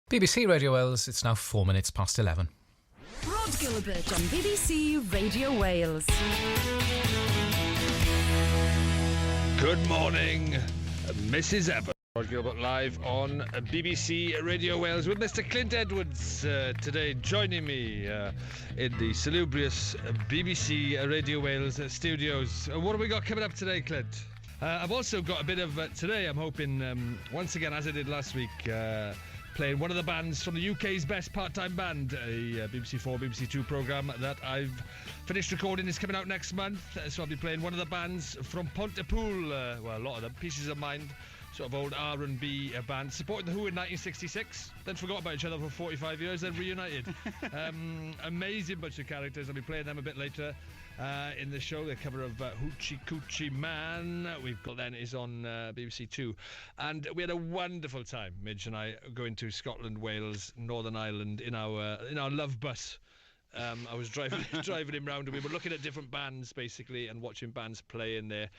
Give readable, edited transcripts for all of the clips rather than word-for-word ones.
BBC Radio Wales, it's now 4 minutes past 11. Rhod Gilbert on BBC Radio Wales. Good morning, Mrs. Evans. Rhod Gilbert live on BBC Radio Wales with Mr. Clint Edwards today joining me in the salubrious BBC Radio Wales studios. What have we got coming up today, Clint? I've also got a bit of today. I'm hoping once again, as I did last week, playing one of the bands from the UK's best part-time band, a BBC 4, BBC 2 programme that I've finished recording is coming out next month. So I'll be playing one of the bands from Pontypool, well, a lot of them, Pieces of Mind, sort of old R&B band, supported The Who in 1966, then forgot about each other for 45 years, then reunited. Amazing bunch of characters. I'll be playing them a bit later in the show. The cover of Hoochie Coochie Man we've got then is on BBC 2, and we had a wonderful time, Midge and I, going to Scotland, Wales, Northern Ireland in our love bus. I was driving him round, and we were looking at different bands basically and watching bands play in their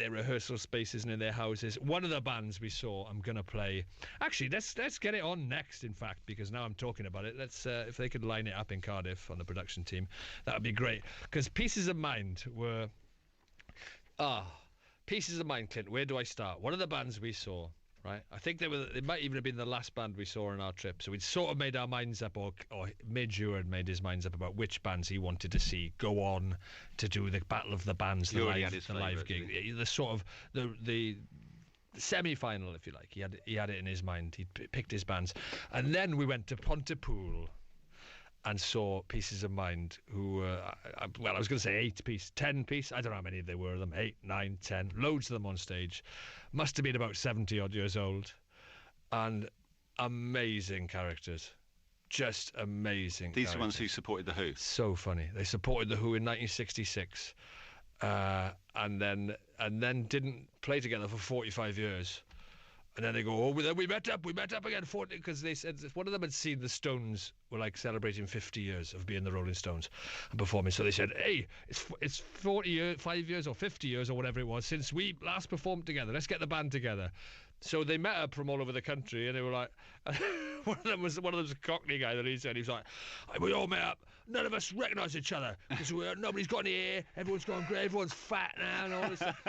rehearsal spaces and in their houses. One of the bands we saw, I'm gonna play. Actually, let's get it on next, in fact, because now I'm talking about it. Let's if they could line it up in Cardiff on the production team, that would be great. Because Pieces of Mind were Pieces of Mind, Clint. Where do I start? One of the bands we saw. Right, I think they might even have been the last band we saw on our trip. So we'd sort of made our minds up, or Midge had made his minds up about which bands he wanted to see go on to do the Battle of the Bands, the live gig, the sort of the semi-final, if you like. He had it in his mind. He picked his bands, and then we went to Pontypool and saw Pieces of Mind, who, I was going to say 10 piece. I don't know how many there were of them, 8, 9, 10, loads of them on stage. Must have been about 70 odd years old, and amazing characters, just amazing. These are the ones who supported The Who. So funny. They supported The Who in 1966, and then didn't play together for 45 years. And then they go, then we met up again, because they said one of them had seen the Stones were like celebrating 50 years of being the Rolling Stones and performing. So they said, hey, it's 40 years, 5 years or 50 years or whatever it was since we last performed together. Let's get the band together. So they met up from all over the country, and they were like, one of them was a Cockney guy that he said, he was like, we all met up, none of us recognise each other, because nobody's got any hair, everyone's gone grey, everyone's fat now, and all this stuff.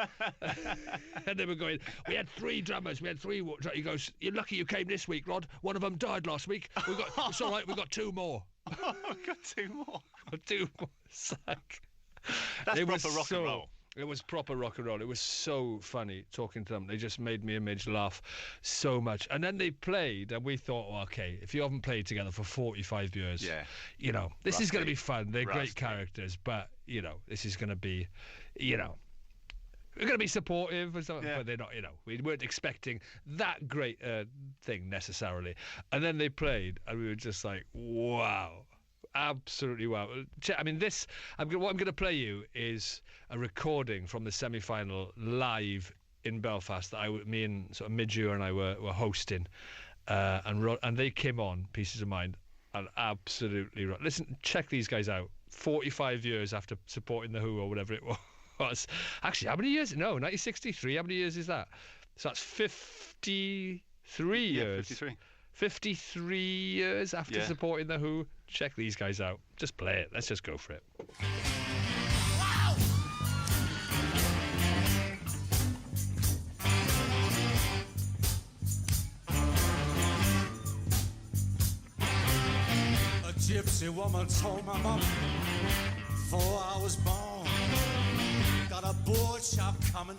And they were going, we had 3 drummers, he goes, you're lucky you came this week, Rod, one of them died last week, it's all right, we've got 2 more. Oh, we've got 2 more. Got 2 more. It's like, that's proper rock and roll. It was proper rock and roll. It was so funny talking to them. They just made me and Midge laugh so much. And then they played, and we thought, well, okay, if you haven't played together for 45 years, this is going to be fun. They're great characters, but, this is going to be, we're going to be supportive and stuff, but they're not, we weren't expecting that great thing necessarily. And then they played, and we were just like, wow. Absolutely wow. I mean, what I'm going to play you is a recording from the semi-final live in Belfast that me and sort of Midge and I were hosting, and they came on Pieces of Mind, and absolutely right. Listen, check these guys out. 45 years after supporting The Who or whatever it was. Actually, how many years? No, 1963. How many years is that? So that's 53 years. 53. 53 years after supporting The Who. Check these guys out. Just play it. Let's just go for it. A gypsy woman told my mama before I was born, got a board shop coming,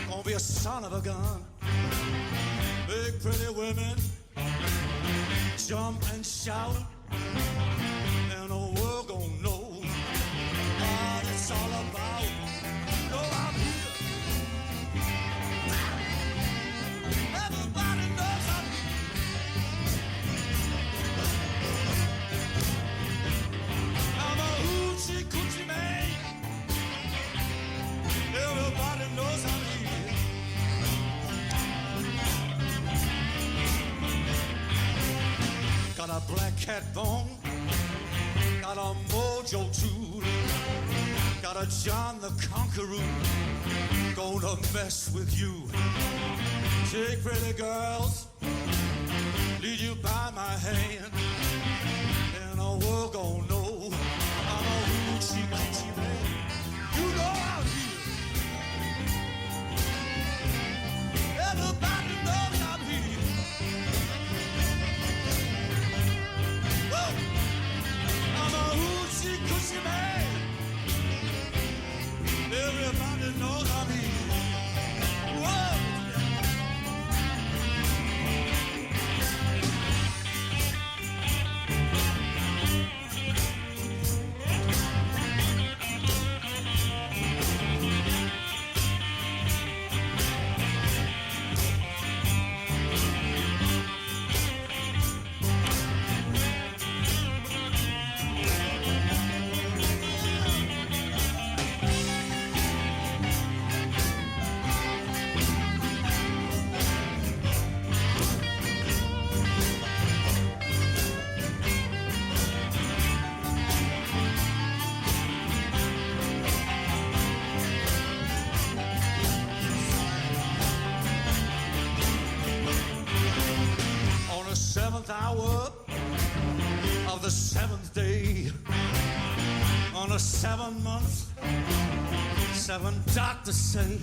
gonna be a son of a gun. Big pretty women jump and shout, and the world gon' know what it's all about. Oh, I'm here. Everybody knows I'm here. I'm a hoochie coochie man. Everybody knows I'm here. Got a black cat bone, got a mojo too, got a John the Conqueror, gonna mess with you. Take pretty girls, lead you of the seventh day, on a 7 month, 7 doctors say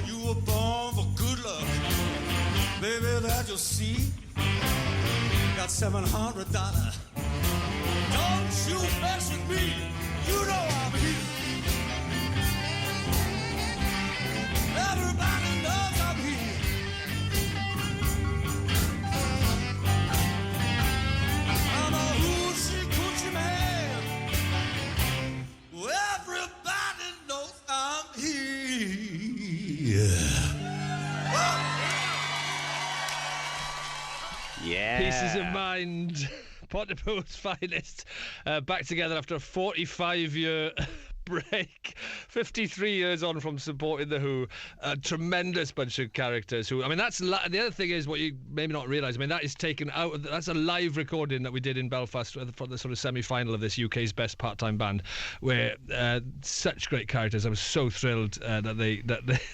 you were born for good luck, baby, that you'll see. Got $700. Don't you mess with me, you know I'm here. Everybody knows I'm here. I'm a hoochie coochie man. Everybody knows I'm here. Yeah. Pieces of Mind, Pontypool's finest, back together after a 45-year break, 53 years on from supporting The Who. A tremendous bunch of characters who, I mean, that's the other thing is what you maybe not realise, I mean, that is taken out of, that's a live recording that we did in Belfast for the sort of semi-final of this UK's Best Part-Time Band, where such great characters. I was so thrilled that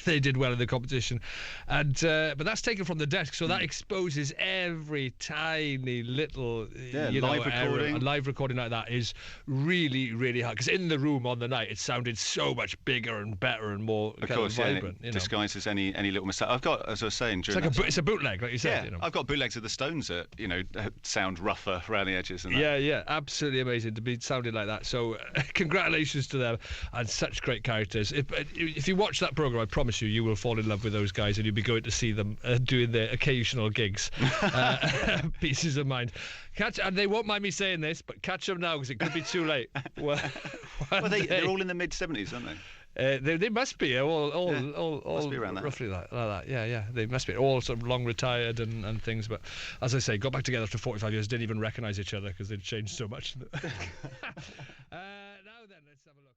they did well in the competition, and but that's taken from the desk, so that exposes every tiny little live recording. A live recording like that is really, really hard, because in the room on the night it sounded so much bigger and better and more vibrant. Yeah, disguises any little mistake. I've got, as I was saying, during it's a bootleg, like you said. Yeah, I've got bootlegs of the Stones that sound rougher around the edges. And that. Yeah, absolutely amazing to be sounding like that. So congratulations to them, and such great characters. If you watch that programme, I promise you will fall in love with those guys, and you'll be going to see them doing their occasional gigs. Pieces of Mind. And they won't mind me saying this, but catch them now, because it could be too late. Well, they're all in the mid-70s, aren't they? They must be all must be around that. roughly like that. Yeah. They must be all sort of long retired and things. But as I say, got back together after 45 years, didn't even recognise each other because they'd changed so much. Now then, let's have a look.